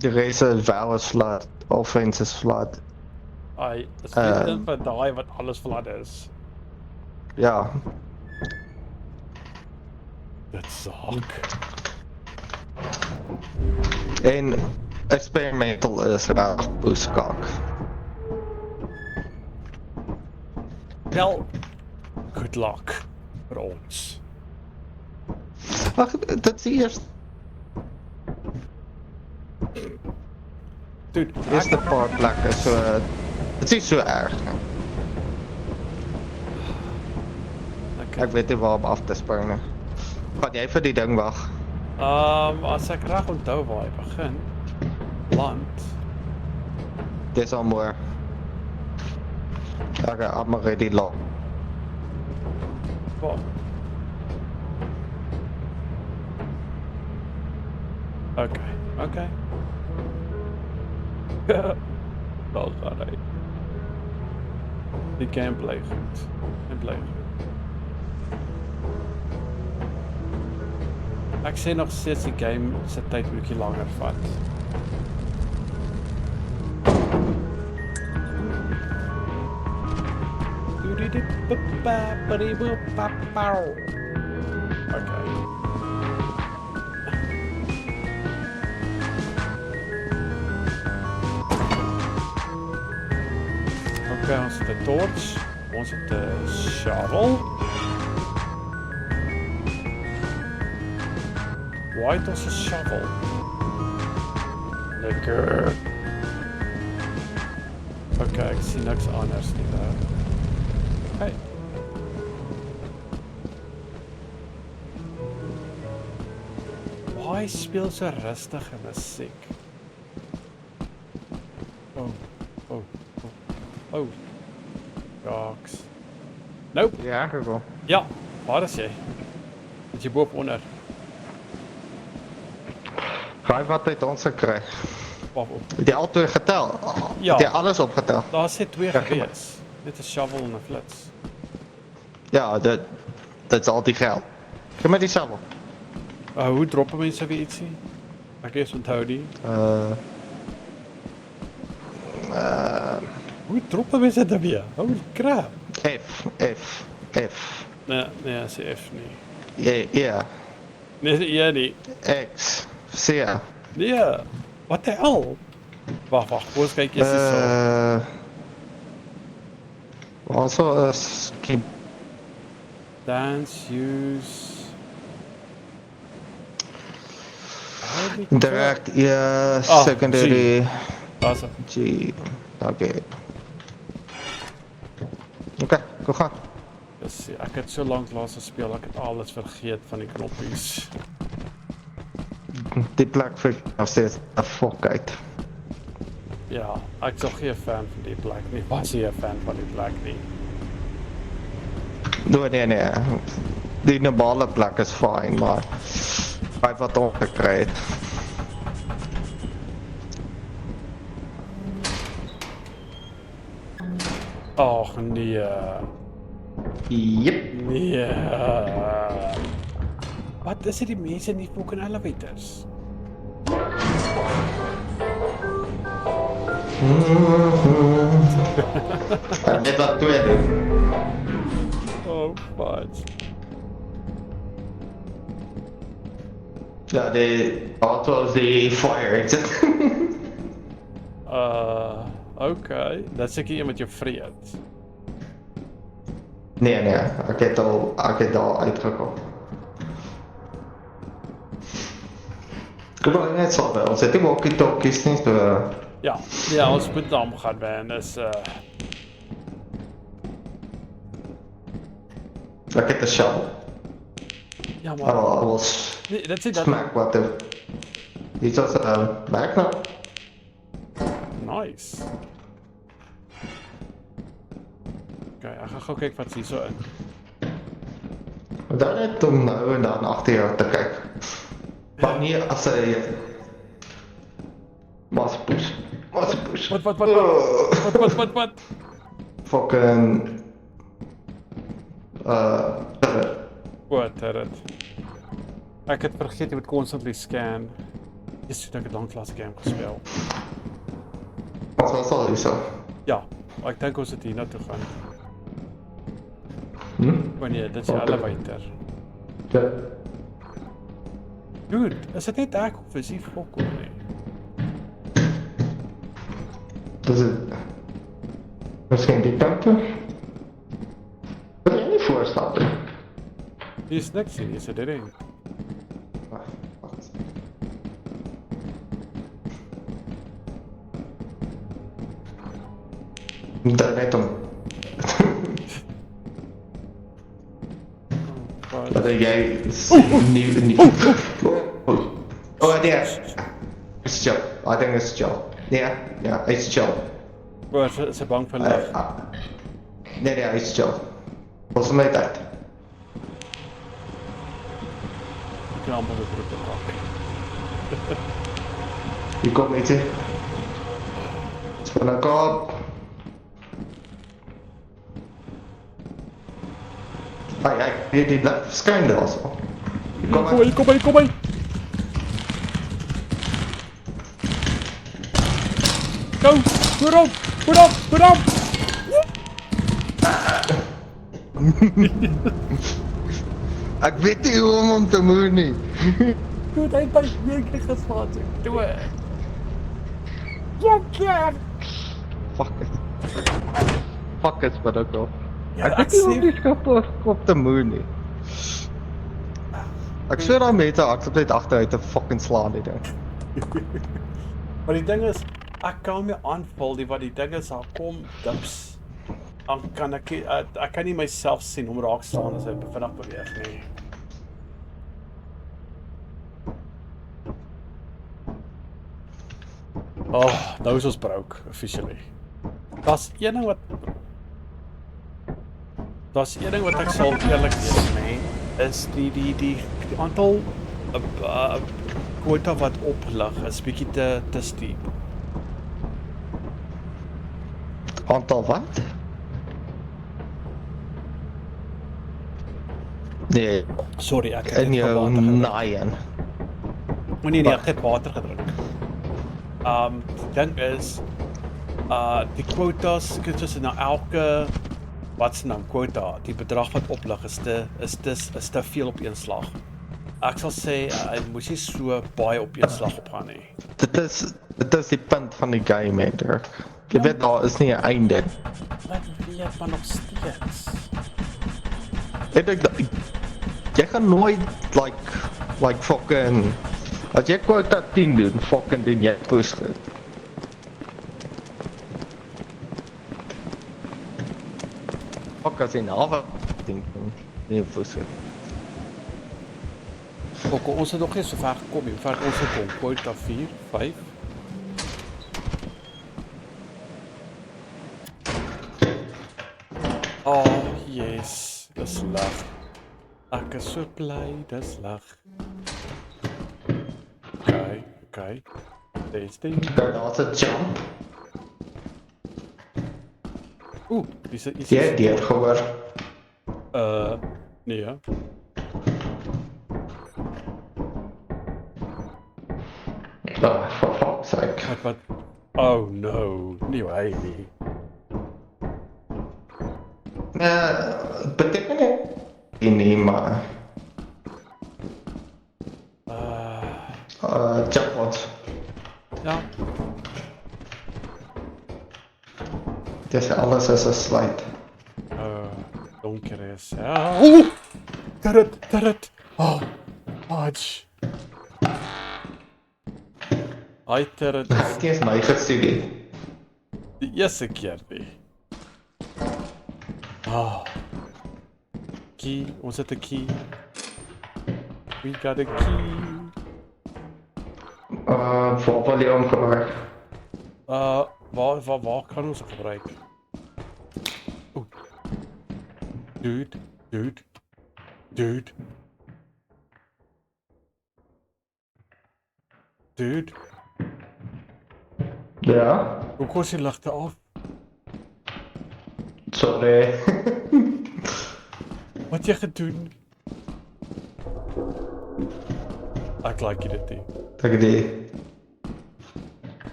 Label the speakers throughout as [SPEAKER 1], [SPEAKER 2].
[SPEAKER 1] Die res is wel is flat, offense is flat.
[SPEAKER 2] Ai, is dit vir daai wat alles vlak is.
[SPEAKER 1] Ja,
[SPEAKER 2] Dit saak.
[SPEAKER 1] en experimental is reg boeskak.
[SPEAKER 2] Wel, good luck vir ons.
[SPEAKER 1] Ag, dit is die
[SPEAKER 2] Dude,
[SPEAKER 1] eerste paar plekke so, dit is nie so erg nie. Ek weet nie waar om af te spring nie. Gaan jy vir die ding wag?
[SPEAKER 2] As ek reg onthou waar hy begin, land.
[SPEAKER 1] Dis al mooi. Okay, I'm already low.
[SPEAKER 2] Wat? Okay. Wel gaan hy. Die game bly goed. En bly goed. Ek sê nog steeds die game se tyd moet 'n bietjie langer vat. Okay. Okay, ons het 'n torch, ons het 'n shovel. Why het ons 'n shovel? Lekker. Okay, ek sien niks anders nie daar. Hey. Why speel so rustige musiek? Oh. Rocks. Nope.
[SPEAKER 1] Ja, ek wel.
[SPEAKER 2] Ja, waar is jy? Is jy boop onder?
[SPEAKER 1] Raai wat het ons gekry?
[SPEAKER 2] Wap op.
[SPEAKER 1] Het jy al twee getel?
[SPEAKER 2] Ja.
[SPEAKER 1] Het jy alles opgetel?
[SPEAKER 2] Daar sit twee gewees. Net 'n shovel en 'n flits.
[SPEAKER 1] Ja, dit is al die geld. Geef my die shovel.
[SPEAKER 2] Hoe drop mense weer ietsie? Ek is onthou die. Hoe drop mense dit weer? Holy crap.
[SPEAKER 1] F.
[SPEAKER 2] Nee, as F nie.
[SPEAKER 1] Ja.
[SPEAKER 2] Nee, ja nie.
[SPEAKER 1] X. C.
[SPEAKER 2] Nee. Wat die hel? Wag, kom ons kyk eers hierso.
[SPEAKER 1] Also skip.
[SPEAKER 2] Dance, use.
[SPEAKER 1] Direct, ja, secondary.
[SPEAKER 2] Awesome.
[SPEAKER 1] G. Okay. Okay, go gaan.
[SPEAKER 2] Yes, ek het so lank laas gespeel, ek het alles vergeet van die knoppies.
[SPEAKER 1] Die plek vir nog steeds 'n fok uit.
[SPEAKER 2] Ja, ek is ook geen fan van die plek nie. Was nie 'n fan van die plek nie.
[SPEAKER 1] Nee. Die normale plek is fyn, maar hy wat ons gekry het.
[SPEAKER 2] Ag nee.
[SPEAKER 1] Jep.
[SPEAKER 2] Nee. Wat is dit die mense in die fucking elevators?
[SPEAKER 1] Dit wat twee doen.
[SPEAKER 2] Oh, fudge.
[SPEAKER 1] Ja, die auto is die fire exit.
[SPEAKER 2] Okay. Dat seker een met jou vreet.
[SPEAKER 1] Nee, ek het al uitgekom. Kom maar net so, ons het nie walkie-talkies nie, so...
[SPEAKER 2] Ja, ons moet dan gaan wen, is
[SPEAKER 1] Ek het 'n shovel.
[SPEAKER 2] Ja, maar...
[SPEAKER 1] I was...
[SPEAKER 2] Nee, dit sê dat...
[SPEAKER 1] Smack wat er... Dit was backknop.
[SPEAKER 2] Nice. Okay, ek gaan gou kyk wat hier so in.
[SPEAKER 1] Dan net om nou en dan agter jou te kyk. Wanneer as hy... Maspoes.
[SPEAKER 2] Wat?
[SPEAKER 1] Fucking...
[SPEAKER 2] Wat het dit? Ek het vergeet jy moet constantly scan. Dis toe ek 'n lanklaas game gespeel.
[SPEAKER 1] Wat was al hierso?
[SPEAKER 2] Ja, ek dink ons het hier na toe gaan. Wanneer dit is die
[SPEAKER 1] Okay.
[SPEAKER 2] elevator.
[SPEAKER 1] Ja.
[SPEAKER 2] Dude, is dit net ek of is hy fokol nie?
[SPEAKER 1] Dis het... Misschien die kant toe? Wil jy nie voorstap nie?
[SPEAKER 2] Hier is niks hier, hier is 'n dead end.
[SPEAKER 1] Wacht. Daar net om. Dat jy nie. Oh nee. It's chill. I think it's chill. Nee, ja, it's chill.
[SPEAKER 2] Waar is hy bang vir lig?
[SPEAKER 1] Nee, it's chill. Ons my tyd.
[SPEAKER 2] Ek kan amper met broek pak.
[SPEAKER 1] Hier kom ietsie. Spinnekop. Ai, die lig skyn daar so.
[SPEAKER 2] Kom by. Go! Put up!
[SPEAKER 1] Ek weet nie hoe om te moe nie.
[SPEAKER 2] Dude, hy het by weer geslaan, ek doe.
[SPEAKER 1] Fuck it, Spinnekop.
[SPEAKER 2] Ja,
[SPEAKER 1] Ek weet nie hoe die skop te moe nie. Ek sê daar mense aktief agteruit te fucking slaan die ding.
[SPEAKER 2] Maar die ding is, ek kan hom nie aanval nie, want die ding is, daar kom dips. Dan kan ek kan nie myself sien om raak staan as hy vinnig beweeg nie. Oh, nou is ons broke, officially. Daar's een ding wat ek sal eerlik wees, nee, is die aantal quota wat oplig is bietjie te steep.
[SPEAKER 1] Aantal wat? Nee,
[SPEAKER 2] Sorry, ek het
[SPEAKER 1] in
[SPEAKER 2] net
[SPEAKER 1] jou
[SPEAKER 2] water gedrink.
[SPEAKER 1] naaien.
[SPEAKER 2] Nee, ek het water gedrink. Die ding is, die quotas, ek het soos na elke, wat se naam, quota, die bedrag wat oplig is te veel op een slag. Ek sal sê, hy moes nie so baie op een slag opgaan nie.
[SPEAKER 1] Dit is die punt van die game, hè, Dirk. Jy weet, daar is nie 'n einde.
[SPEAKER 2] Ek weet maar nog steeds.
[SPEAKER 1] Jy gaan nooit, like fucking, as jy quota 10 doen, fucking doen jy push goed. Fuck as jy nawe ding doen, nie push goed.
[SPEAKER 2] Ook ons het nog nie so ver gekom nie. Hoe ver het ons gekom? Quota 4, 5? Oh, yes, dis lig. Ek is so bly, dis lig. Okay. Testing.
[SPEAKER 1] Daar's 'n jump.
[SPEAKER 2] Is dit
[SPEAKER 1] Jy het dit gehoor.
[SPEAKER 2] nee. Ja.
[SPEAKER 1] For fuck's sake.
[SPEAKER 2] Wat? Oh no, nie hy nie.
[SPEAKER 1] Beteken nie, maar jackpot.
[SPEAKER 2] Ja.
[SPEAKER 1] Dis alles is 'n slide.
[SPEAKER 2] Donker is. Ja. Turret. Oh, fudge. Hy turret is
[SPEAKER 1] Dit is my gestudie.
[SPEAKER 2] die eerste keer nie. Key, ons het 'n key. We got a key.
[SPEAKER 1] Voor volume gebruik.
[SPEAKER 2] Waar kan ons gebruik? Dude.
[SPEAKER 1] Ja,
[SPEAKER 2] Hoe kos die ligte af?
[SPEAKER 1] sorry.
[SPEAKER 2] Wat jy gedoen? Ek like dit nie.
[SPEAKER 1] Ek die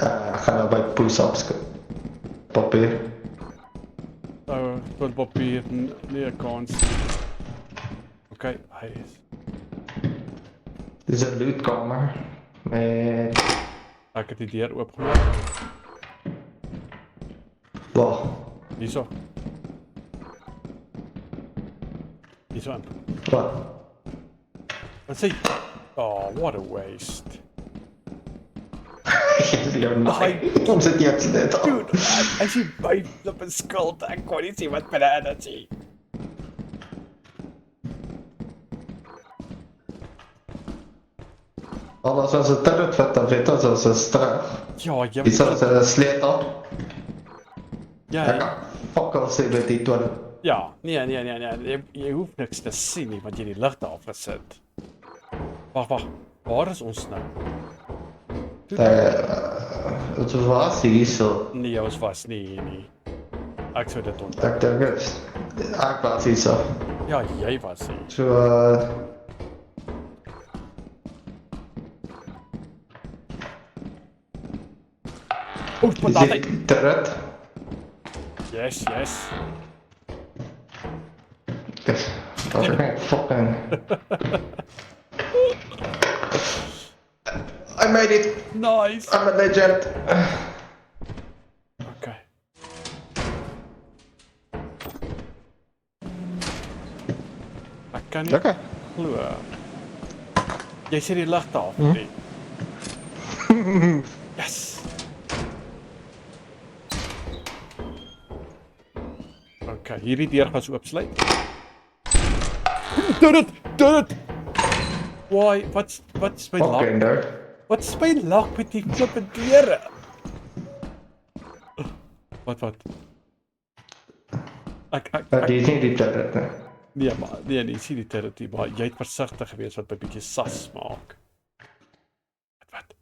[SPEAKER 1] Ek gaan nou by push-ups papier.
[SPEAKER 2] Toiletpapier, nee kans. Okay, hy is.
[SPEAKER 1] Dis 'n lootkamer met
[SPEAKER 2] Ek het die deur oopgemaak.
[SPEAKER 1] wag,
[SPEAKER 2] Hierso. Hierso aan.
[SPEAKER 1] wat?
[SPEAKER 2] Wat sê jy? Oh, what a waste.
[SPEAKER 1] Kom sit jy net.
[SPEAKER 2] Dude, as jy by op 'n skuld, ek kon nie sien wat binne dit sê.
[SPEAKER 1] Alles was 'n turret wat dan weet ons is terug.
[SPEAKER 2] Ja, jy
[SPEAKER 1] Dis as 'n sleutel.
[SPEAKER 2] Ja,
[SPEAKER 1] Ek kan fucking sê dat die toilet.
[SPEAKER 2] ja, nee, jy hoef niks te sien nie, want jy die ligte afgesit. Wag, waar is ons nou?
[SPEAKER 1] Het was hierso.
[SPEAKER 2] Nee, ons was nie hier nie. Ek sou dit onthou.
[SPEAKER 1] Ek dink ek was hierso.
[SPEAKER 2] Ja, jy was hier.
[SPEAKER 1] So
[SPEAKER 2] O,
[SPEAKER 1] is
[SPEAKER 2] wat
[SPEAKER 1] dit turret?
[SPEAKER 2] Yes.
[SPEAKER 1] Yes. Okay, fucking. I made it.
[SPEAKER 2] Nice.
[SPEAKER 1] I'm a legend.
[SPEAKER 2] Okay. Ek kan nie
[SPEAKER 1] Okay.
[SPEAKER 2] glo. Jy sê die ligte af, nee. Yes. Okay, hierdie deur gaan so oopsluit. Doen dit. Why? Wat's my lock?
[SPEAKER 1] Fucking nerd.
[SPEAKER 2] Wat's my lock met die flippe deure? Wat? Ek
[SPEAKER 1] Die is nie die turret nie.
[SPEAKER 2] nee, maar nee, sien die territory, maar jy het versigtig gewees wat 'n bietjie sas maak. Wat?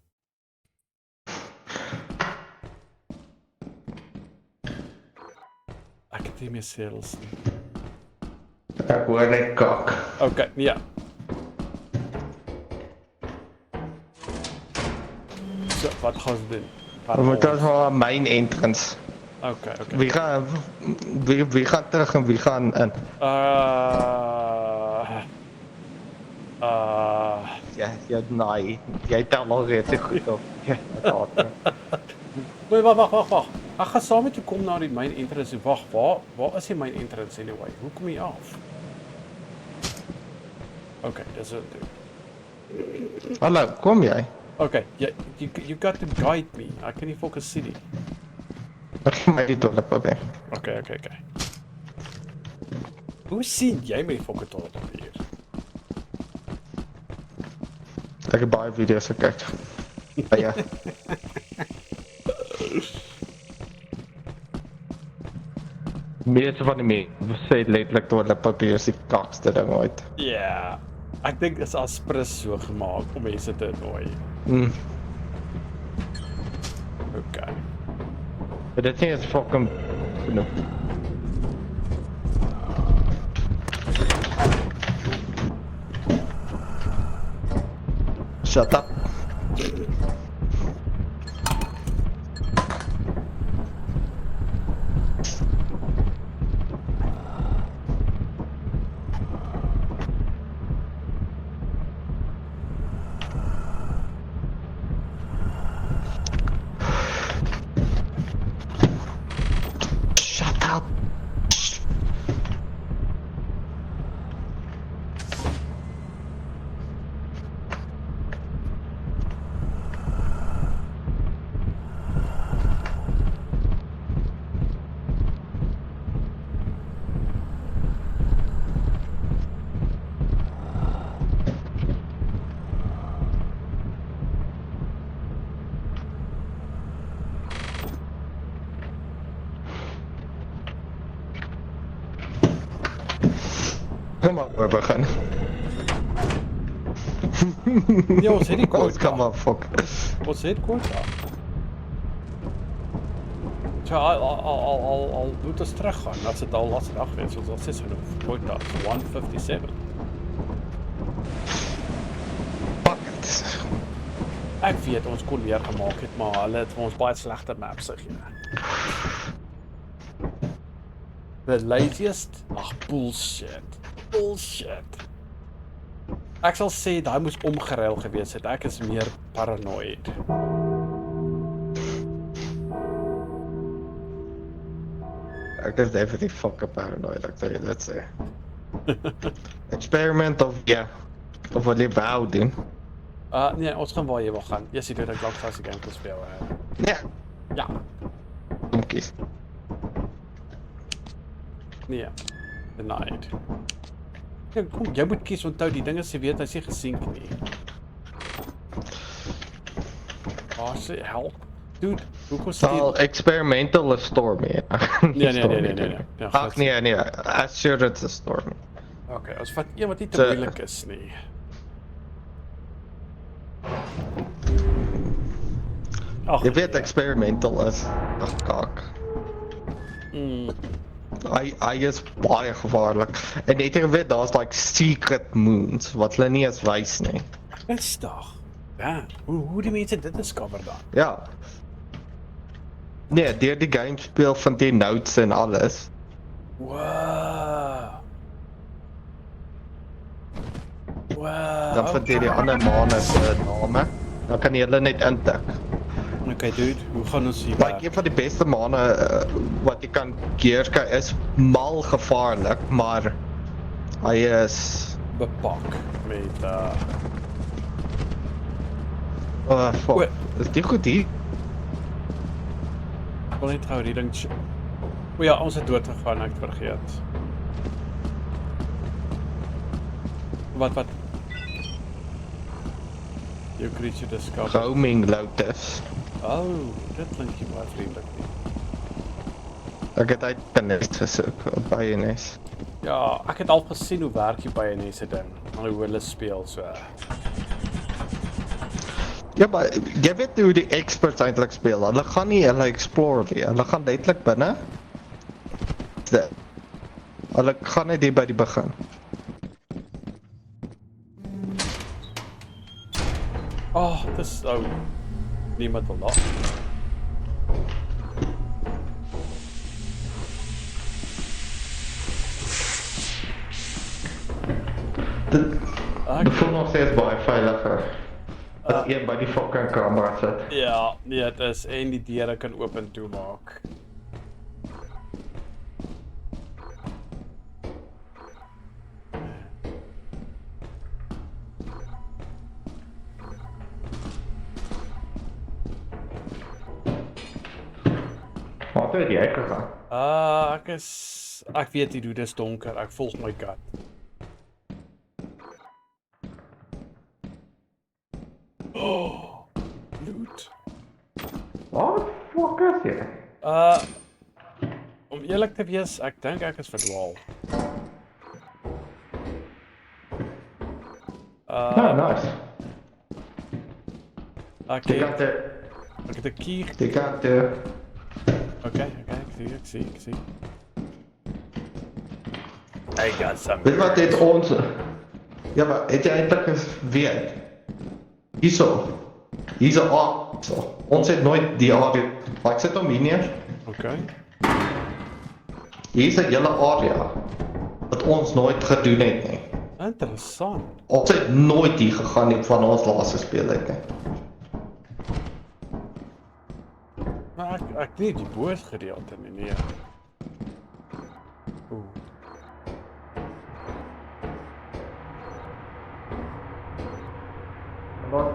[SPEAKER 2] Ek het nie meer sales nie.
[SPEAKER 1] Ek hoor net kak.
[SPEAKER 2] Okay, ja. So, wat gaan ons doen?
[SPEAKER 1] We moeten wel een main entrance.
[SPEAKER 2] Okay.
[SPEAKER 1] Wie gaat terug en wie gaan in? Ja, nee. Jij tel nog redelijk goed op. Ja,
[SPEAKER 2] Wag. Ek gaan saam met jou kom na die main entrance. Wag, waar is die main entrance anyway? Hoe kom jy af? Okay, dis dit.
[SPEAKER 1] Hallo, kom jij?
[SPEAKER 2] Okay, you got to guide me. Ek kan nie focus sien nie.
[SPEAKER 1] Ek gaan my die toilet papier.
[SPEAKER 2] Okay. Hoe sien jy my fucking toilet papier?
[SPEAKER 1] Ek heb baie video's gekyk. Ja. Meeste van die mense sê letterlik toiletpapier is die kakste ding ooit.
[SPEAKER 2] Ja. Ek dink dit is aspres so gemaak om mense te annoy. Okay.
[SPEAKER 1] Maar dit is fucking genoeg. Shut up. Shut up. Kom maar, we beginnen.
[SPEAKER 2] Nee, ons het die quota.
[SPEAKER 1] Kom maar, fuck.
[SPEAKER 2] Ons het quota. So, al moet ons teruggaan. Dat is het al laatste dag wees. Ons al 6 quota. 157.
[SPEAKER 1] Fuck it.
[SPEAKER 2] Ek weet ons kon weer gemaak het, maar hulle het vir ons baie slegte maps gegee. The laziest? Ag, bullshit. Bullshit. Ek sal sê daai moes omgeruil gewees het. Ek is meer paranoid.
[SPEAKER 1] Ek is definitief fucking paranoid, ek sal jy dit sê. Experiment of of wat jy wou doen.
[SPEAKER 2] Nee, ons gaan waar jy wil gaan. Jy sien dit ek dalk vas die game wil speel.
[SPEAKER 1] Nee,
[SPEAKER 2] Ja.
[SPEAKER 1] kom kies.
[SPEAKER 2] Nee. Denied. Ja, kom, jy moet kies, onthou die ding is jy weet hy's nie gesink nie. Sê help. Dude, hoekom sê
[SPEAKER 1] Sal experimental is Stormy.
[SPEAKER 2] Nee.
[SPEAKER 1] Ag nee, as sure it's a Stormy.
[SPEAKER 2] Okay, ons vat een wat nie te
[SPEAKER 1] So-
[SPEAKER 2] moeilik is nie. Ag,
[SPEAKER 1] Jy weet experimental is ag kak. Hy is baie gevaarlik. En net jy weet daar's like secret moons wat hulle nie eens wys nie.
[SPEAKER 2] is dag. Ja, hoe die mense dit discover dan?
[SPEAKER 1] Ja. Nee, deur die game speel van die notes en alles.
[SPEAKER 2] Wow.
[SPEAKER 1] Dan vind jy die ander manne se name. Dan kan jy hulle net intik.
[SPEAKER 2] Okay, dude, hoe gaan ons hier
[SPEAKER 1] Like
[SPEAKER 2] werk?
[SPEAKER 1] een van die beste manne wat jy kan keerke is mal gevaarlik, maar hy is
[SPEAKER 2] Bepak met
[SPEAKER 1] fuck.
[SPEAKER 2] Oei.
[SPEAKER 1] Is die goed hier?
[SPEAKER 2] ek wil net gou die ding. O ja, ons het dood gegaan, ek het vergeet. Wat? Jou creature discovered.
[SPEAKER 1] Roaming Lotus.
[SPEAKER 2] Oh, dit klink nie baie vriendelik nie.
[SPEAKER 1] Ek het uit Pinest gesoek op Bayoness.
[SPEAKER 2] Ja, ek het al gesien hoe werk die Bayonesse ding, maar hoe hulle speel so.
[SPEAKER 1] Ja, maar jy weet hoe die experts eintlik speel. Hulle gaan nie hulle explore nie. Hulle gaan letterlik binne. Hulle gaan net hier by die begin.
[SPEAKER 2] Dis niemand wil daar.
[SPEAKER 1] Dit voel nog steeds baie veiliger. As een by die fucking kamera sit.
[SPEAKER 2] Ja, nee, dit is en die deure kan oop en toe maak.
[SPEAKER 1] Wat het jy gegaan?
[SPEAKER 2] Ek weet nie hoe dis donker. Ek volg my gut. Oh, loot.
[SPEAKER 1] Wat fuck is jy?
[SPEAKER 2] Om eerlik te wees, ek dink ek is verdwaal.
[SPEAKER 1] Nice.
[SPEAKER 2] Ek
[SPEAKER 1] Jy kan
[SPEAKER 2] het 'n key.
[SPEAKER 1] jy kan
[SPEAKER 2] Okay, ek sien. I got some.
[SPEAKER 1] weet wat dit ons ja, maar het jy eintlik weet? Hierso so. Ons het nooit die area. Ek sit hom hier neer.
[SPEAKER 2] Okay.
[SPEAKER 1] Hier is 'n hele area wat ons nooit gedoen het nie.
[SPEAKER 2] Interessant.
[SPEAKER 1] Ons het nooit hier gegaan nie van ons laaste speel uit nie.
[SPEAKER 2] Maar ek weet die boordgedeelte nie, nee. Oeh.
[SPEAKER 1] Wat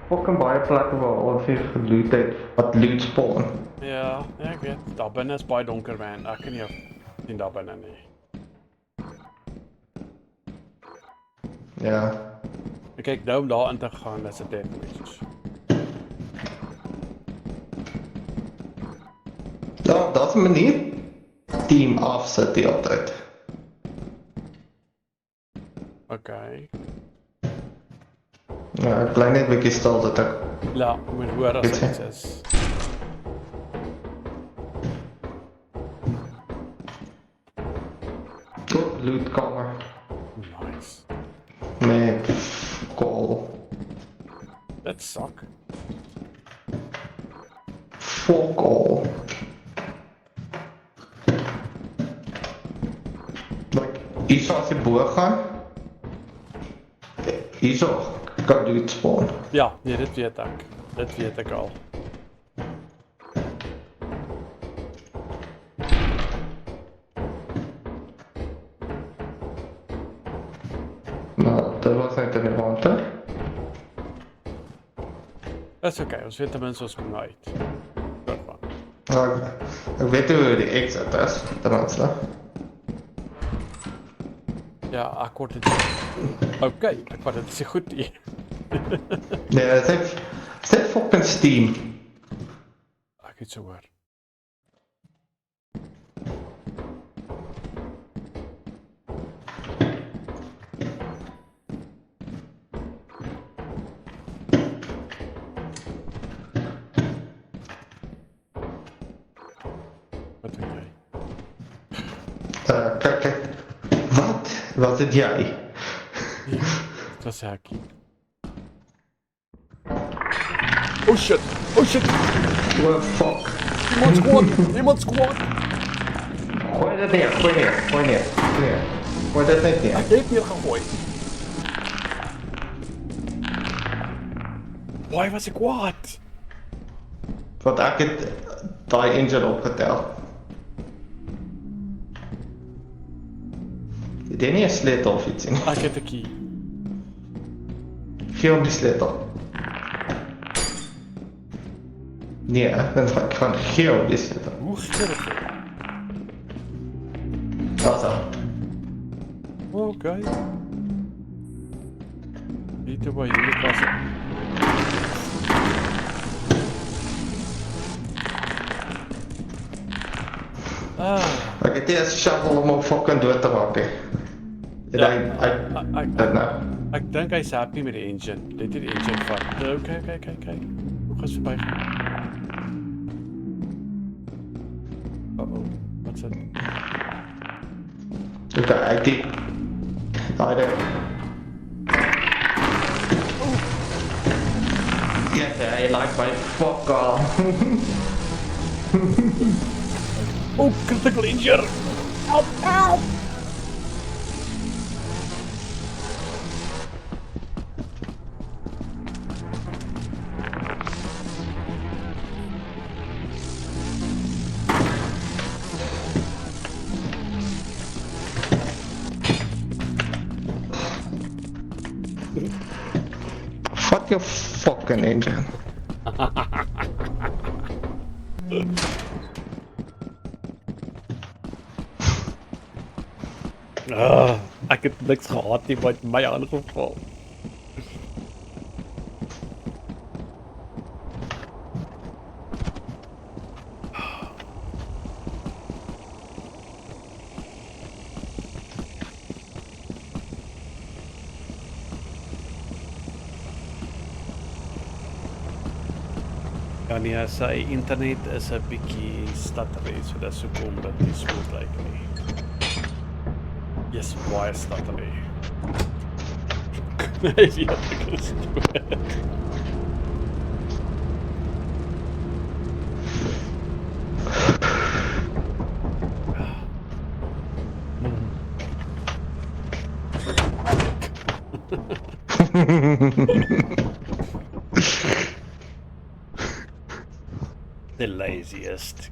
[SPEAKER 1] fucking baie plekke waar ons hier geloot het, wat loot spawn.
[SPEAKER 2] Ja, ek weet. Daar binne is baie donker, man. Ek kan nie sien daar binne nie.
[SPEAKER 1] Ja.
[SPEAKER 2] Ek kyk nou om daar in te gaan, dis 'n dead wish.
[SPEAKER 1] Ja, dat is 'n manier. Team afsit die altyd.
[SPEAKER 2] Okay.
[SPEAKER 1] Ja, ek bly net 'n bietjie stil dat ek
[SPEAKER 2] Ja, moet hoor as dit is.
[SPEAKER 1] lootkamer
[SPEAKER 2] Nice.
[SPEAKER 1] met kool.
[SPEAKER 2] Dit sak.
[SPEAKER 1] Fuck all. Like, hierso as jy bo gaan. Hierso kan jy dit spawn.
[SPEAKER 2] Ja, nee, dit weet ek. Dit weet ek al.
[SPEAKER 1] Nou, dit was net in die water.
[SPEAKER 2] Dis okay, ons weet ten minste ons kom uit. Goed man.
[SPEAKER 1] Nou, ek weet hoe die exit is, tenminste.
[SPEAKER 2] Ja, ek word dit. Okay, ek word dit se goed hier.
[SPEAKER 1] Nee, dit is fucking Steam.
[SPEAKER 2] Ek het so hoor. Wat doen jy?
[SPEAKER 1] Kyk. Wat het jy?
[SPEAKER 2] Dit was hekkie. Oh shit! Oh shit!
[SPEAKER 1] Oh fuck.
[SPEAKER 2] Iemand squad! Iemand squad!
[SPEAKER 1] Gooi dit neer, gooi neer. Gooi dit net neer.
[SPEAKER 2] Ek het hier gegooi. Why was ek kwaad?
[SPEAKER 1] Want ek het daai engine opgetel. Het jy nie 'n sleutel of iets nie?
[SPEAKER 2] Ek het 'n key.
[SPEAKER 1] Gee hom die sleutel. Nee, ek gaan gee hom die sleutel.
[SPEAKER 2] Hoe gee dit?
[SPEAKER 1] Dat zo.
[SPEAKER 2] Okay. Niet waar jullie passen.
[SPEAKER 1] Ek het eers shovel om hom fucking dood te maak.
[SPEAKER 2] Ek dink hy's happy met die engine. Dit het die engine vat. Okay. Hoe gaan verby? Uh-oh. Wat's dit?
[SPEAKER 1] Okay, ek die daai daar. Yeah, I like my fuck off.
[SPEAKER 2] Oh, critical injury! Help!
[SPEAKER 1] Fuck your fucking engine.
[SPEAKER 2] Ek het niks gehad nie wat my aangeval. Ja nee, sy internet is 'n bietjie stuttery, so dis hoekom dit nie smooth lyk nie. Yes, baie stuttery. Nee, jy het ek is dood. The laziest.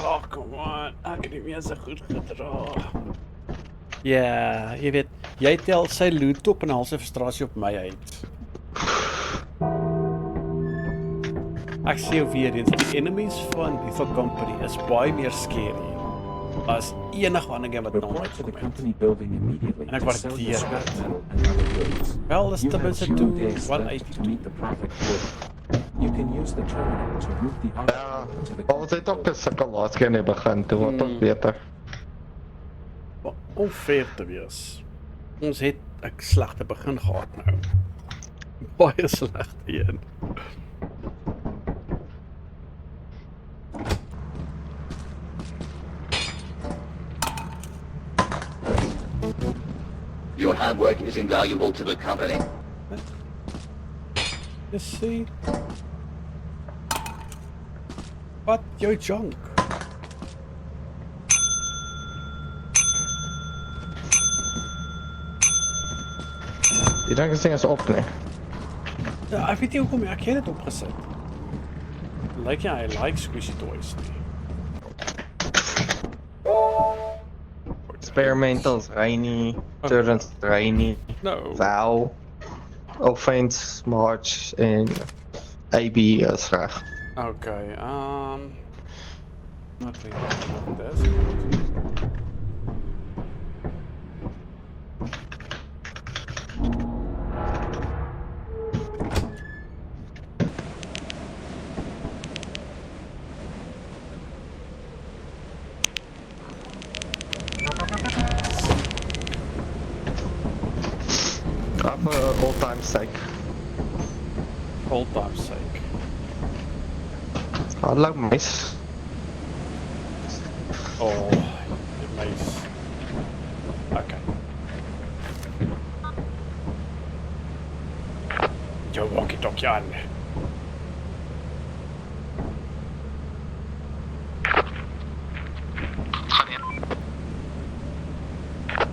[SPEAKER 2] Oh, come on. Ek het nie meer so goed gedra. Ja, jy weet, jy tel sy loot op en haal sy frustrasie op my uit. Ek sê jou weer eens, die enemies van Lethal Company is baie meer scary as enige ander game wat nou
[SPEAKER 3] Report to the
[SPEAKER 2] uitkom.
[SPEAKER 3] company building immediately.
[SPEAKER 2] En ek
[SPEAKER 3] to sell your
[SPEAKER 2] waardeer
[SPEAKER 3] scrap
[SPEAKER 2] dit.
[SPEAKER 3] metal and other goods.
[SPEAKER 2] Wel, dis
[SPEAKER 3] You
[SPEAKER 2] ten
[SPEAKER 3] have
[SPEAKER 2] minste
[SPEAKER 3] 2
[SPEAKER 2] toe
[SPEAKER 3] days left to
[SPEAKER 2] 182.
[SPEAKER 3] meet the profit quota. You can use the terminal to route the
[SPEAKER 1] Ja,
[SPEAKER 3] output to the
[SPEAKER 1] ons het ook 'n sukkel laas keer nie begin, toe word ons beter.
[SPEAKER 2] Om fair te wees. Ons het 'n slegte begin gehad nou. Baie slegte een.
[SPEAKER 4] Your hard work is invaluable to the company.
[SPEAKER 2] Let's see. Wat? Jou junk.
[SPEAKER 1] Die ding is op, nee.
[SPEAKER 2] Ja, ek weet nie hoekom nie, ek het dit opgesit. Lyk jy, hy like squishy toys nie.
[SPEAKER 4] Experimentals, Rainy, Turns, Rainy,
[SPEAKER 2] No.
[SPEAKER 4] Vow, Offense, March en AB is reg.
[SPEAKER 2] Okay, wat weet ek dit?
[SPEAKER 1] For all time's sake.
[SPEAKER 2] Old time's sake.
[SPEAKER 1] Hallo meis.
[SPEAKER 2] Oh, nice. Okay. Jou walkie-talkie aan.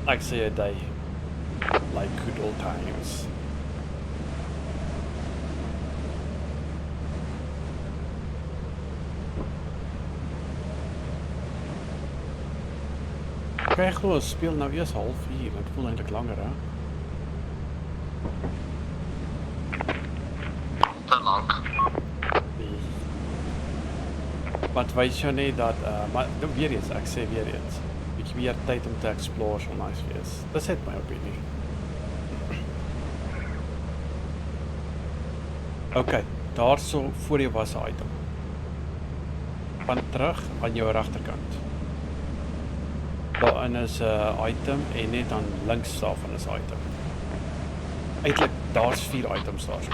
[SPEAKER 2] Ek sê 'n day. Like good old times. Kijk gewoon, speel nou eerst half uur. Het voelt eigenlijk langer, hè?
[SPEAKER 4] Te lank.
[SPEAKER 2] Nee. Maar het weet je niet dat... maar weer eens, ik zeg weer eens. Ik heb weer tijd om te explore zo nice wees. Dat is mijn opinie. Oké, daar zo voor je was een item. Van terug aan jouw rechterkant. Daarin is een item en net aan links daarvan is een item. Eigenlijk, daar is 4 items daar zo.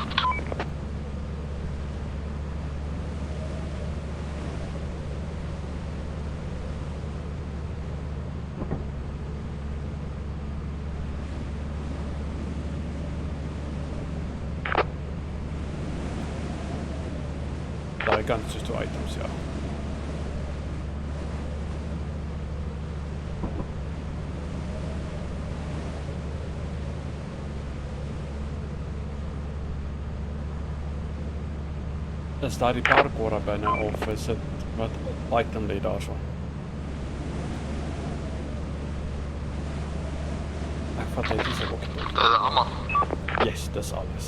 [SPEAKER 2] Daai kant is dus 2 items, ja. Is daar die parkour binne of is dit wat item lê daarso? Ek vat net dis ook.
[SPEAKER 4] Dit is allemaal.
[SPEAKER 2] Yes, dis alles.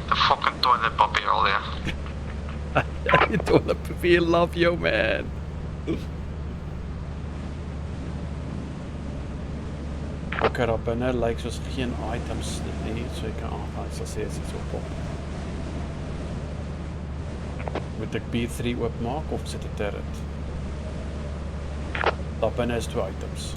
[SPEAKER 4] De fucking toiletpapier alweer.
[SPEAKER 2] You toilet papier, love you man. Okay, daar binne lyk soos geen items nie, so ek kan aangaan, sal sê as iets oppop. Moet ek B3 oopmaak of sit 'n turret? Daar binne is 2 items.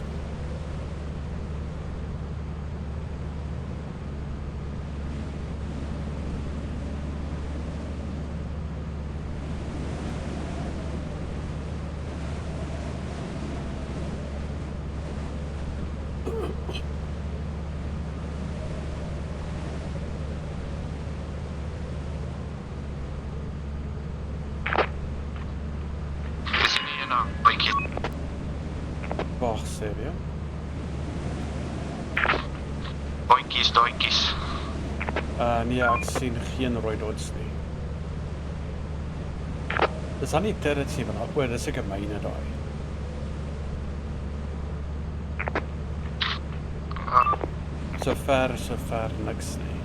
[SPEAKER 4] Is nie hier nou, bykie.
[SPEAKER 2] Wag, serio?
[SPEAKER 4] Boinkies, doinkies.
[SPEAKER 2] Nee, ek sien geen rooi dots nie. Dis aan nie turrets nie, want o, dis seker myne daai. So ver niks nie.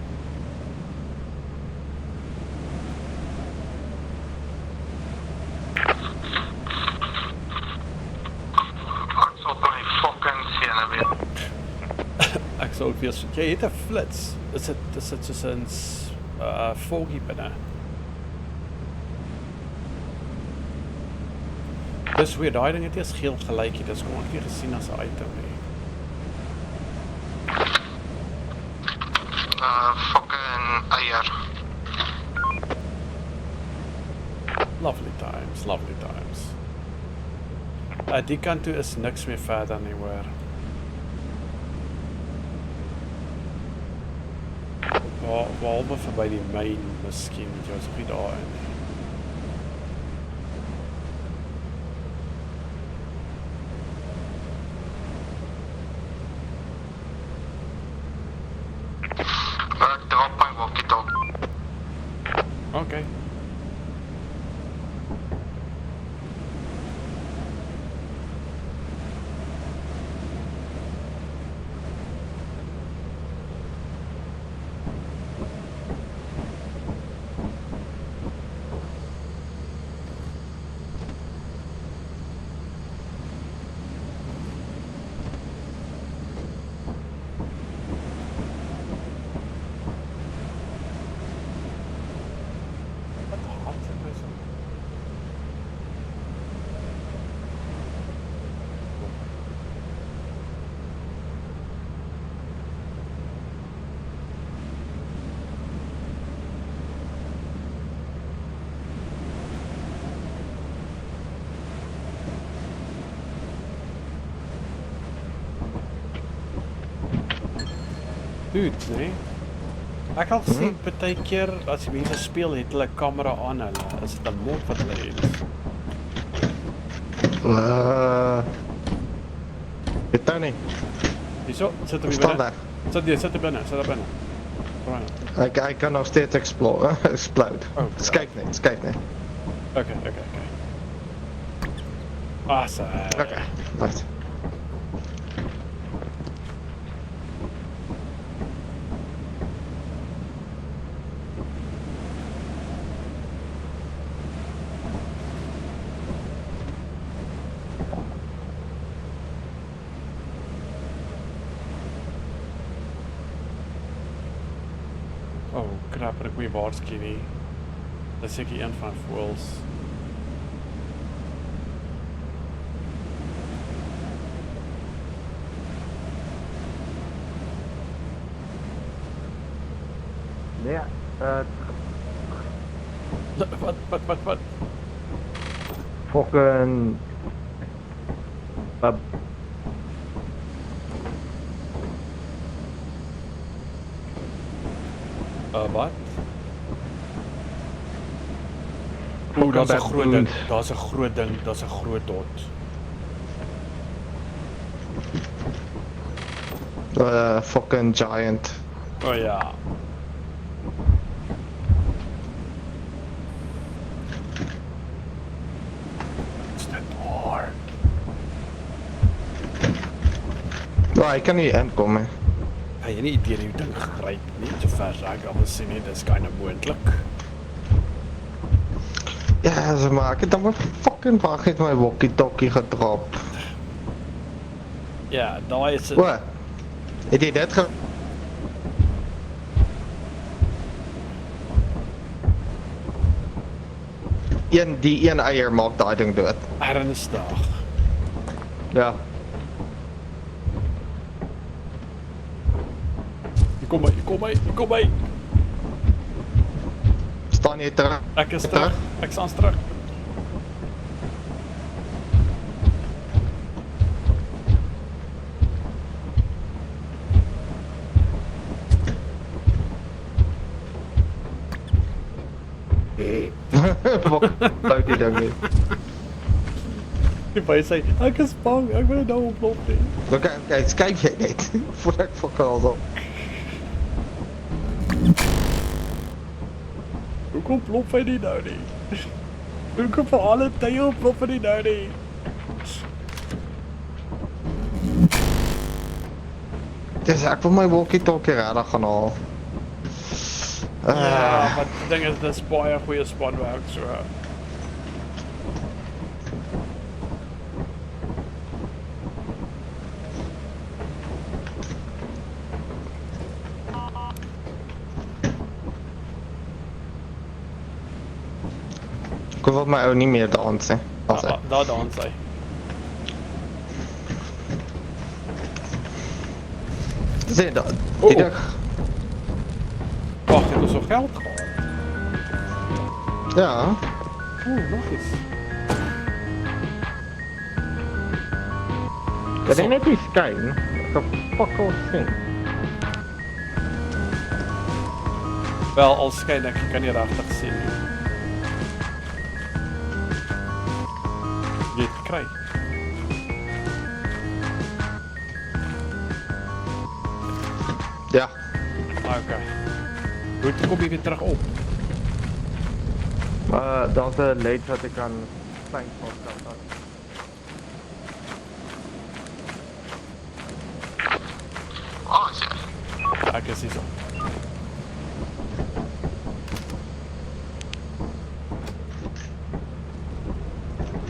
[SPEAKER 4] Ek sal by fucking sien weer.
[SPEAKER 2] Ek sal ook wees, jy het 'n flits. Is dit soos 'n foggy binne? Dis weer daai ding het eers geel gelyk het, dis kon ek nie gesien as 'n item nie.
[SPEAKER 4] Fucking eier.
[SPEAKER 2] Lovely times, lovely times. Die kant toe is niks meer verder nie hoor. Behalwe verby die myn miskien, jy is nie daarin nie.
[SPEAKER 4] Ek drop my walkie-talkie.
[SPEAKER 2] Okay. Wat hartlik is hom. Dude, nee. Ek al sien baie keer as die mense speel het hulle kamera aan hulle. Is dit 'n mod wat hulle het?
[SPEAKER 1] Weet nou nie.
[SPEAKER 2] Hierso, sit er
[SPEAKER 1] Staan
[SPEAKER 2] binne.
[SPEAKER 1] daar.
[SPEAKER 2] Sit er binne, sit er binne. Right.
[SPEAKER 1] Ek kan nog steeds explode.
[SPEAKER 2] Oh,
[SPEAKER 1] Kyk net.
[SPEAKER 2] Okay. Awesome.
[SPEAKER 1] Okay, right.
[SPEAKER 2] Oh, crap, ek moet jy waarsku nie. Dis seker een van Foils.
[SPEAKER 1] Nee,
[SPEAKER 2] Wat?
[SPEAKER 1] fucking
[SPEAKER 2] Wat? O, daar's 'n groot ding. Daar's 'n groot ding. Daar's 'n groot dot.
[SPEAKER 1] fucking giant.
[SPEAKER 2] O ja. Is dit hard?
[SPEAKER 1] Ek kan nie inkom hè.
[SPEAKER 2] Hy het nie idee hoe ding gegryp nie. So ver as ek al sien nie, dis kinda moontlik.
[SPEAKER 1] Ja, ze maken dan maar fucking waar heeft my walkie-talkie gedrop.
[SPEAKER 2] Ja, daai is dit.
[SPEAKER 1] Wat? Het jy dit ge... Die een eier maak daai ding dood.
[SPEAKER 2] Ernstig.
[SPEAKER 1] Ja.
[SPEAKER 2] Kom by.
[SPEAKER 1] Staan jy terug?
[SPEAKER 2] Ek is terug. Ek staan terug.
[SPEAKER 1] Wat die ding nie.
[SPEAKER 2] Die by sê, ek is bang, ek wil nou oploop nie.
[SPEAKER 1] Okay, kyk jy net voor ek verkaal op.
[SPEAKER 2] Hoekom plop hy nie nou nie? Hoekom vir alle tye plop hy nie nou nie?
[SPEAKER 1] Dis ek wil my walkie-talkie regtig gaan haal.
[SPEAKER 2] Ja, maar die ding is, dis baie goeie spanwerk, so.
[SPEAKER 1] Ek wil my ou nie meer dans hè.
[SPEAKER 2] Daar dans hy.
[SPEAKER 1] Sien dat.
[SPEAKER 2] Oh.
[SPEAKER 1] Die ding.
[SPEAKER 2] Wacht, het is nog geld gehad?
[SPEAKER 1] Ja.
[SPEAKER 2] Oeh, nice.
[SPEAKER 1] Kan jy net nie skyn? Ek kan fuck al sien.
[SPEAKER 2] Wel, al skyn ek kan nie regtig sien nie. Jy het kry.
[SPEAKER 1] Ja.
[SPEAKER 2] Okay. Hoe kom jy weer terug op?
[SPEAKER 5] Daar's 'n ledge wat ek kan klein podcast aan.
[SPEAKER 4] Oh, shit.
[SPEAKER 2] Ek is hier so.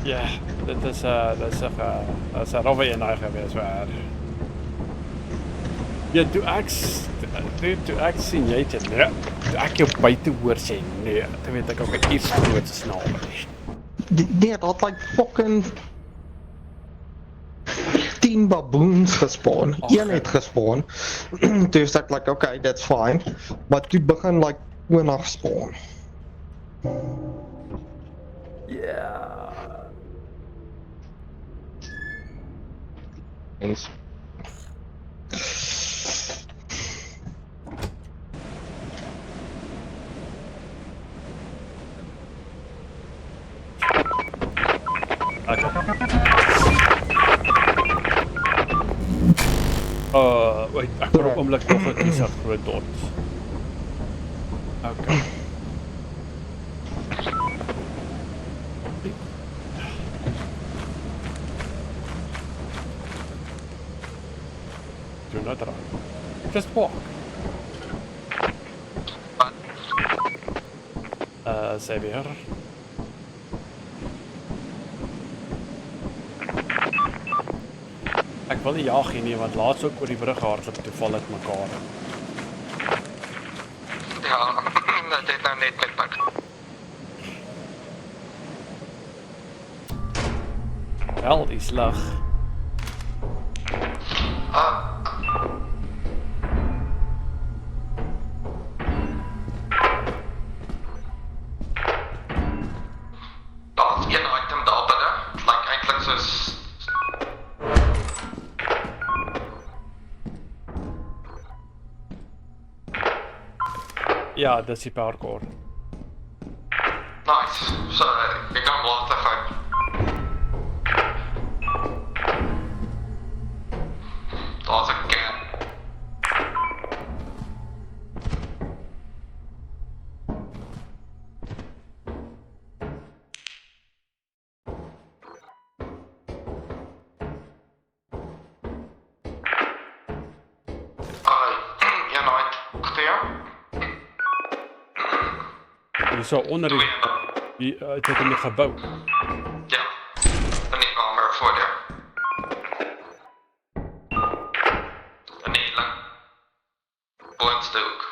[SPEAKER 2] Ja, dit is 'n rowwe eenheid gewees waar. Ja, toe ek sien jy het nee, toe ek jou buite hoor sê nee, toe weet ek ook iets groot snaal is.
[SPEAKER 1] Nee, dat like fucking 10 baboons gespawn. Een het gespawn. Toe is ek like, okay, that's fine. Maar toe begin like 20 spawn.
[SPEAKER 2] Ja.
[SPEAKER 1] Eens.
[SPEAKER 2] Wait, ek moet op oomblik nog 'n kies op groot dots. Okay. Do not run. Just walk. Xavier. Ek wil nie jag nie, want laatst ook oor die brug hardloop toe val dit mekaar.
[SPEAKER 4] Ja, dat het nou net met pak.
[SPEAKER 2] Wel, die slag.
[SPEAKER 4] Daar's een item daar binne. Like eintlik soos
[SPEAKER 2] Ja, dis die power core.
[SPEAKER 4] nice. So ek kan later gaan. Daar's 'n gap. Ja, nou, gesteel.
[SPEAKER 2] Hier so onder die het in die gebou.
[SPEAKER 4] Ja, in die kamer voor jou. In die lang boonste hoek.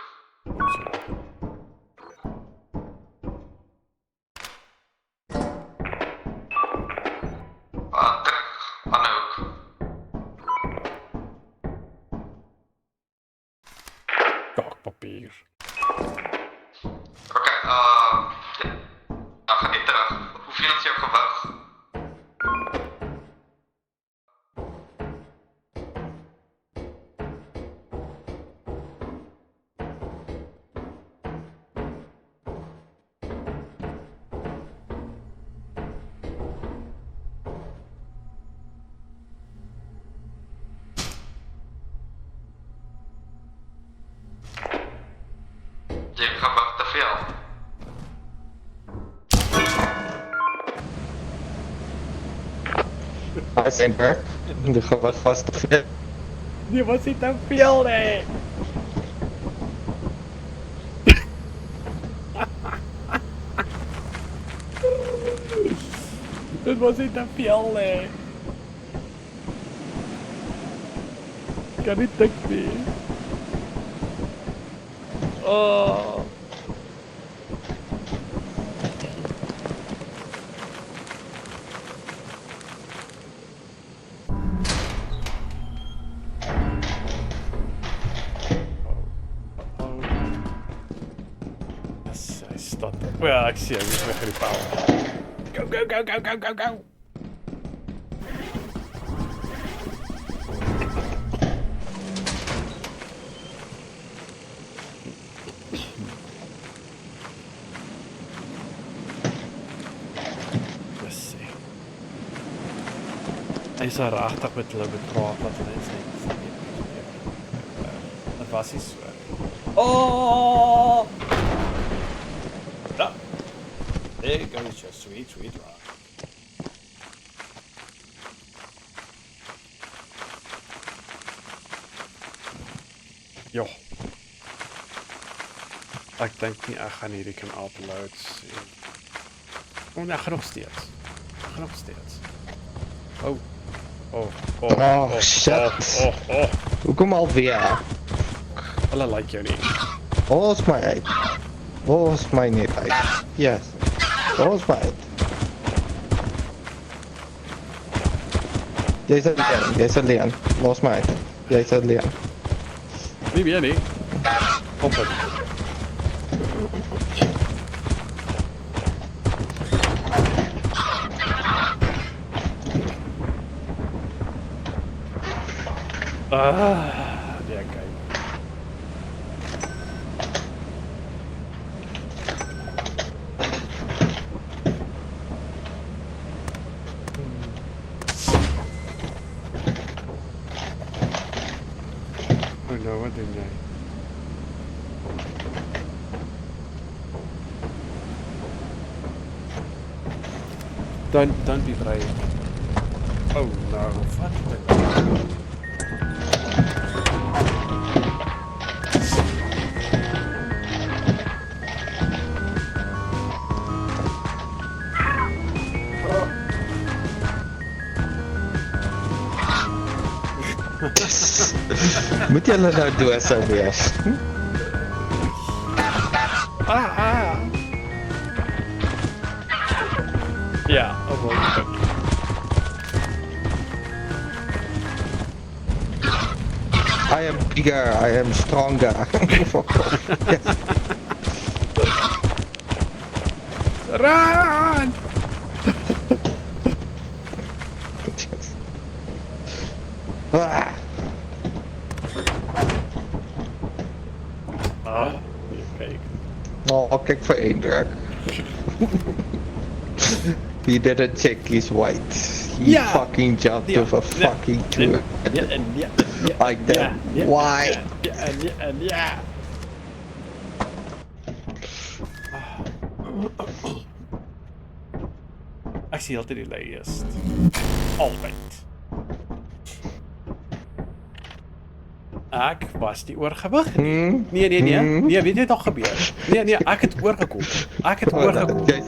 [SPEAKER 4] Terug aan die hoek.
[SPEAKER 2] Kakpapier.
[SPEAKER 4] Oké, dan gaan die terug. Hoeveel is jou gewig? Jy gewig te veel.
[SPEAKER 1] Hij zijn werk. De gewas was te veel.
[SPEAKER 2] Die was niet te veel, nee. Dit was niet te veel, nee. Ik kan niet dik meer. Oh. Hij staat er. Ja, ik zie hem. Hij is weg in die paal. Go, go, go, go, go, go, go. Hy is regtig met hulle bepraat wat hulle sê. Dit was nie so. Oh! Ja. There goes your sweet, sweet ride. Jo. Ek dink nie ek gaan hierdie kan upload sien. Oh, nee, ek gaan nog steeds. Oh.
[SPEAKER 1] Oh, shit. Hoekom alweer?
[SPEAKER 2] Hulle like jou nie.
[SPEAKER 1] Ons my uit. Ons my net uit. Yes. Ons my uit. Jy's alleen. Los my uit. Jy's alleen.
[SPEAKER 2] Nie meer nie. Op het. Ja, kyk. Oh no, wat doen jy? Don't be brave. Oh no, fuck it.
[SPEAKER 1] Moet jy nou doos sou wees?
[SPEAKER 2] Ja, okay.
[SPEAKER 1] I am bigger, I am stronger. Yes.
[SPEAKER 2] Run!
[SPEAKER 1] Ah.
[SPEAKER 2] Kyk.
[SPEAKER 1] Oh, kyk vir Hendrik. He didn't check his weight. He
[SPEAKER 2] Yeah.
[SPEAKER 1] fucking jumped
[SPEAKER 2] Yeah.
[SPEAKER 1] over fucking two.
[SPEAKER 2] Ja.
[SPEAKER 1] Like that. Why?
[SPEAKER 2] Ja. Ek sien altyd die layers. Altyd. Ek was die oorgewig. Nee, weet jy wat gebeur? Nee, ek het oorgekom.
[SPEAKER 1] Jy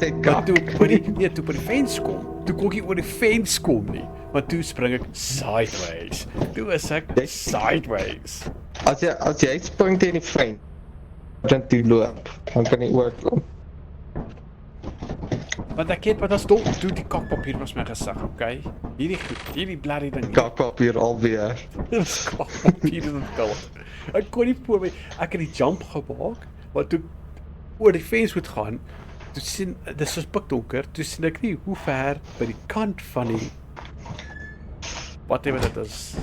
[SPEAKER 1] sê
[SPEAKER 2] Maar
[SPEAKER 1] kak.
[SPEAKER 2] toe by die fence kom, toe kon ek nie oor die fence kom nie. Maar toe spring ek sideways. Toe is ek sideways.
[SPEAKER 1] As jy spring teen die fyn, dan toe loop, dan kan jy oorkom.
[SPEAKER 2] Want ek het wat as dom, toe die kakpapier was my gesig, okay? Hierdie bloody ding.
[SPEAKER 1] Kakpapier alweer.
[SPEAKER 2] Dis kakpapier in die kal. Ek kon nie voor my, ek het die jump gemaak, maar toe oor die fence moet gaan, toe sien, dis so pikdonker, toe sien ek nie hoe ver by die kant van die whatever dit is.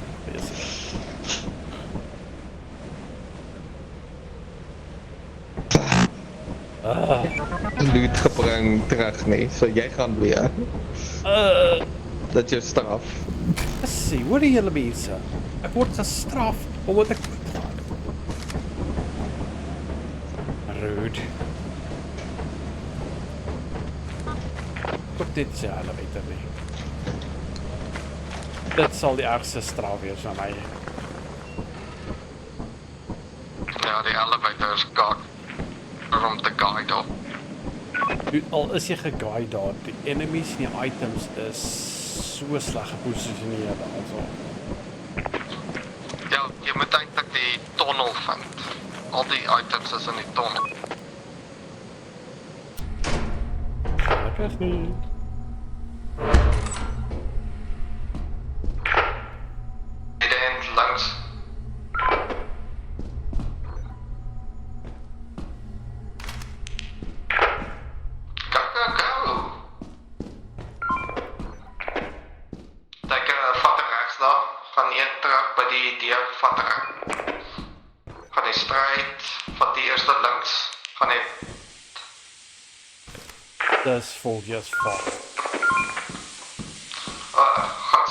[SPEAKER 1] Loot gebring terug nie, so jy gaan weer. Dit is jou straf.
[SPEAKER 2] Sê, hoor die hele mense. Ek word gestraf omdat ek doodgaan. Rude. Tot dit sê hulle beter nie. Dit sal die ergste straf wees van my.
[SPEAKER 4] Ja, die elevator is gone. Om te guide op.
[SPEAKER 2] Dude, al is jy geguide daar, die enemies en die items is so sleg geposisioneer also.
[SPEAKER 4] Ja, jy moet eintlik die tunnel vind. Al die items is in die tunnel.
[SPEAKER 2] Gelukkig nie.
[SPEAKER 4] Dit langs. Gaan die stryd van die eerste links gaan die
[SPEAKER 2] Dis volgens val.
[SPEAKER 4] gaan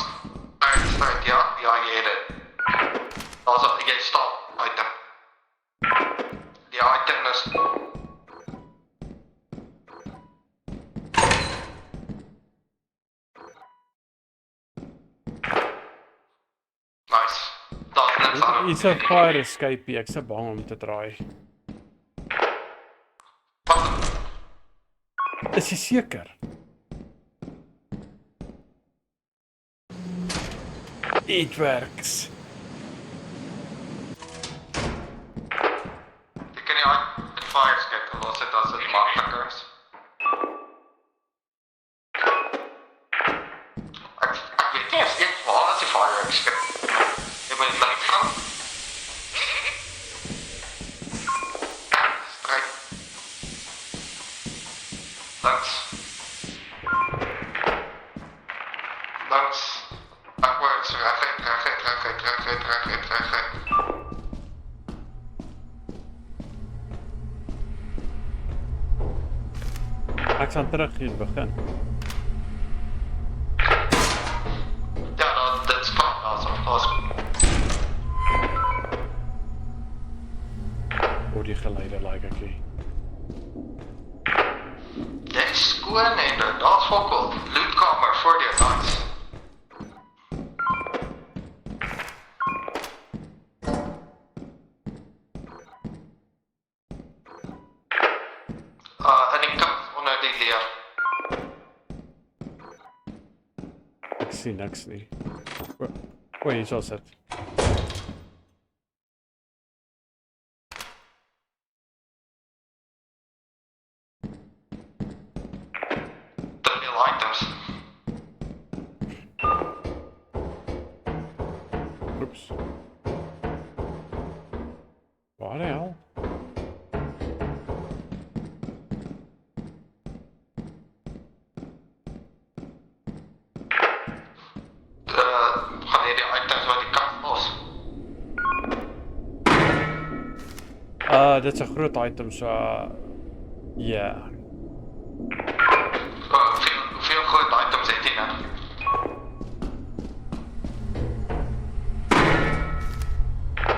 [SPEAKER 4] Daar's 'n jy stop item. Die item is nice. Daar's niks aan.
[SPEAKER 2] Iets 'n fire escape, ek se bang om te draai.
[SPEAKER 4] Wat?
[SPEAKER 2] Is jy seker? It works.
[SPEAKER 4] Jy kan nie met fire escape los dit as dit makliker is. Ek weet nie of ek waar is die fire escape. Jy moet dit gaan. Strijk. Langs. Backwards, recht.
[SPEAKER 2] Ek sal terug hier begin.
[SPEAKER 4] Ja, dit is fijn, als
[SPEAKER 2] Oor die geleide like ek hier.
[SPEAKER 4] Jy is skoon en daar's fokkel. Lootkamer voor die nice. In die kant onder die leer.
[SPEAKER 2] Ek sien niks nie. O, hier sal sit.
[SPEAKER 4] Te veel items.
[SPEAKER 2] Oeps. Waar die hel?
[SPEAKER 4] Gaan jy die items wat die kant los?
[SPEAKER 2] Dit is 'n groot item, so ja.
[SPEAKER 4] Hoeveel groot items het jy nou?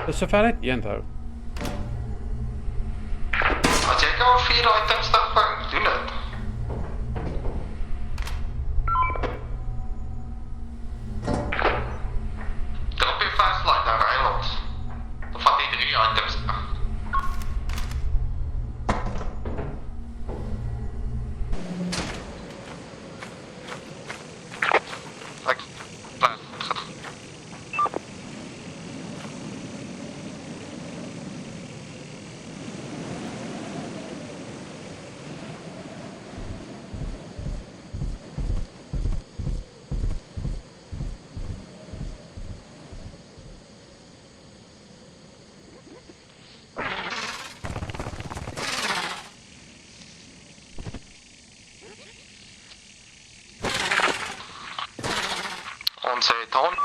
[SPEAKER 2] Dis sover net een hou.
[SPEAKER 4] As jy kan 4 items terugbring, doen dit. Drop je flashlight en rij los. Dan vat die 3 items terug. Ek blijf goed. Ons het hond.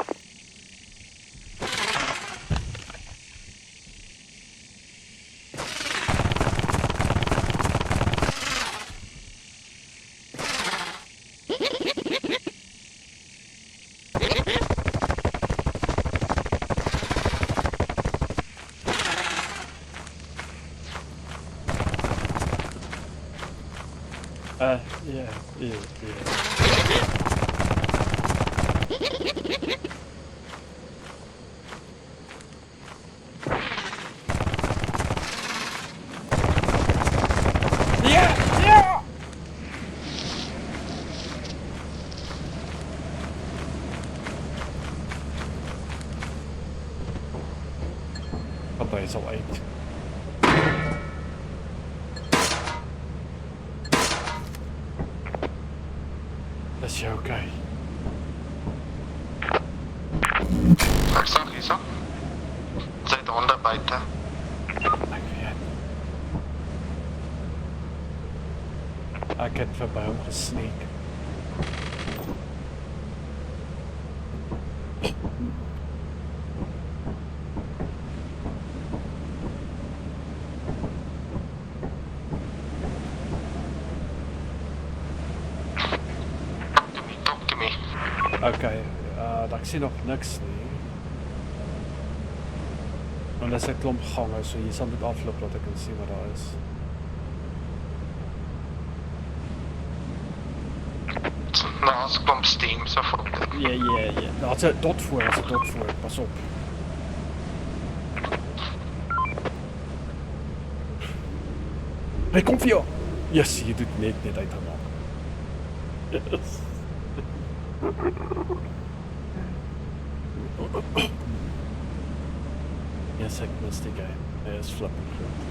[SPEAKER 2] Ja. Ja! Wat is al uit. Is jy okay?
[SPEAKER 4] Ek zag hier zo. Sy het honde buite.
[SPEAKER 2] Ek weet. Ek het verby hom gesneek.
[SPEAKER 4] Talk to me.
[SPEAKER 2] Okay, ek sien nog niks nie. Want dis 'n klomp gange, so jy sal moet afloop dat ek kan sien wat daar is.
[SPEAKER 4] Daar's 'n klomp steam so voor.
[SPEAKER 2] Ja. Daar's 'n dot voor, pas op. Hy kom vir jou. Yes, jy doet net uitgemaak. Yes. Yes, ek mis die game. Hy is flipping goed.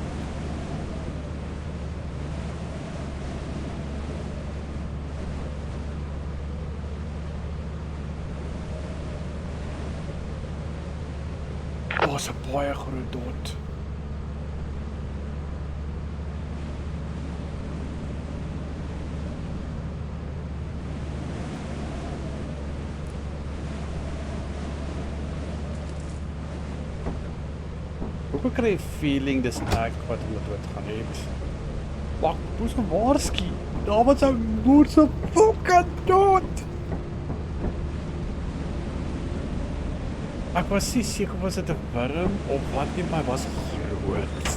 [SPEAKER 2] Daar's 'n baie groot dot. Hoe kry jy feeling dis ek wat hom dood gaan het? Wag, moes gewaarsku. Daar was 'n boer se fucking dood. Ek was nie seker was dit 'n wurm of wat nie, maar hy was groot.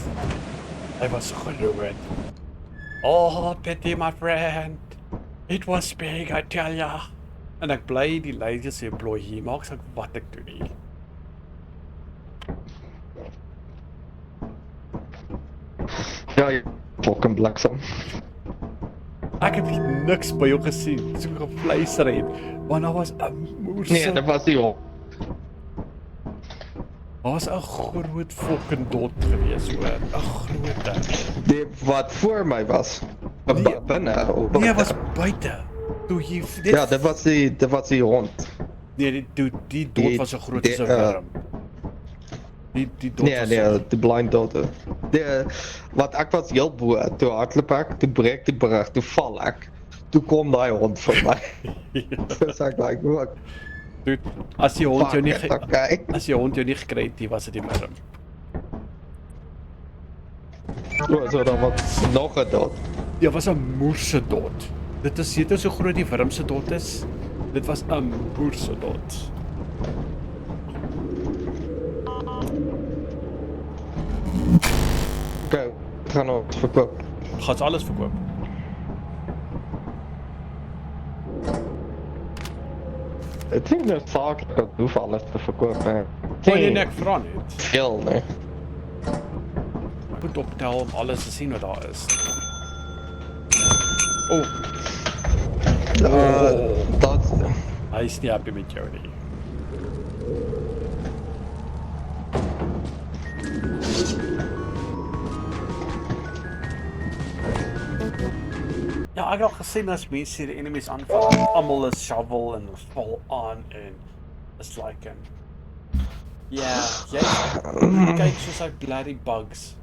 [SPEAKER 2] Hy was groot. Oh, pity my friend. It was big, I tell ya. En ek bly die ladies se employee maak sak wat ek doen hier.
[SPEAKER 1] Ja, jy fucking bliksem.
[SPEAKER 2] Ek het niks by jou gesien, so gefluister het, want daar was 'n moer se...
[SPEAKER 1] Nee, dit was die hond.
[SPEAKER 2] Daar was 'n groot fucking dot gewees, hoor. 'n groot ding.
[SPEAKER 1] Die wat voor my was.
[SPEAKER 2] Nee.
[SPEAKER 1] Binne. Of
[SPEAKER 2] Nee, was buite. Toe jy dit
[SPEAKER 1] Ja, dit was die hond.
[SPEAKER 2] nee, die dot
[SPEAKER 1] Die-
[SPEAKER 2] was so groot
[SPEAKER 1] die,
[SPEAKER 2] as 'n wurm. Die dot was
[SPEAKER 1] Nee, die blind dot. Wat ek was heel bo, toe hardloop ek, toe breek die brug, toe val ek. Toe kom daai hond vir my. Dis ek like, look,
[SPEAKER 2] Dude, as die hond jou nie
[SPEAKER 1] fuck it, okay.
[SPEAKER 2] as die hond jou nie gekry het, nie, was dit die wurm.
[SPEAKER 1] So dan was nog 'n dot.
[SPEAKER 2] Ja, was 'n moer se dot. Dit is net so groot die wurm se dot is. Dit was 'n moer se dot.
[SPEAKER 1] Okay, gaan ons verkoop.
[SPEAKER 2] Gaan ons alles verkoop.
[SPEAKER 1] Ek dink dit saaklik dat hoef alles te verkoop.
[SPEAKER 2] Kon jy net vra net.
[SPEAKER 1] Veel, nee.
[SPEAKER 2] Ek moet optel om alles te sien wat daar is. Oh,
[SPEAKER 1] Dat
[SPEAKER 2] hy is nie happy met jou nie. Ja, ek het al gesien as mense hier die enemies aanval, almal is shovel en val aan en it's like an... Ja, jy kyk soos like bloody bugs.